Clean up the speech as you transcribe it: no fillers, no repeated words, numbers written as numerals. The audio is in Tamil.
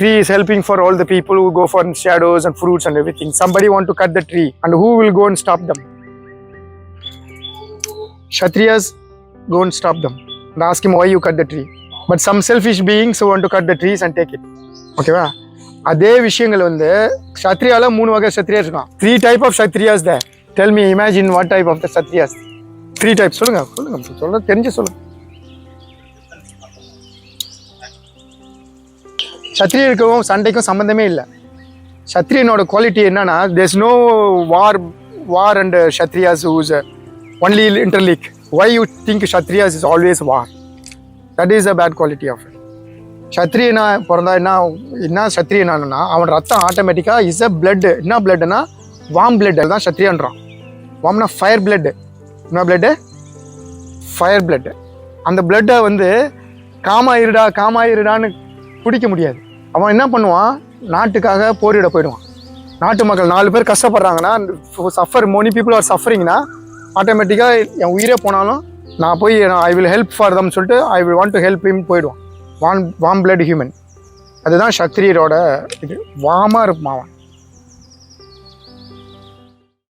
tree is helping for all the people who go for shadows and fruits and everything. Somebody want to cut the tree, and who will go and stop them? Kshatriyas go and stop them and ask him why you cut the tree. But some selfish beings who want to cut the trees and take it. Okay va? அதே விஷயங்கள் வந்து kshatriyaல 3 வகை kshatriyas இருக்கான். 3 type of kshatriyas there. Tell me, imagine what type of the kshatriyas. 3 types. சொல்லுங்க தெரிஞ்சு சொல்லுங்க. kshatriyருக்கும் சண்டைக்கும் சம்பந்தமே இல்லை. kshatriyனோட குவாலிட்டி என்னன்னா, there's no war and kshatriyas who's only interlink. Why you think kshatriyas is always war? That is a bad quality of it. kshatriyana பிறந்தா என்ன kshatriyana அவன் ரத்தம் ஆட்டோமேட்டிக்கா இஸ் அ பிளட். என்ன பிளட்னா வார்ம் பிளட். அதுதான் kshatriyaன்றான். வார்ம்னா ஃபயர் பிளட். என்ன பிளட்? Fire blood. அந்த பிளட்டை வந்து காமாயிருடான்னு குடிக்க முடியாது. அவன் என்ன பண்ணுவான்? நாட்டுக்காக போரிட போயிடுவான். நாட்டு மக்கள் 4 பேர் கஷ்டப்படுறாங்கன்னா, சஃபர் many people are suffering-னா ஆட்டோமேட்டிக்காக என் உயிரே போனாலும் நான் போய் I will help for them சொல்லிட்டு I will want to help him போயிடுவான். Warm blood human. அதுதான் kshatriyரோட இது. வார்மாக இருப்பான் அவன்.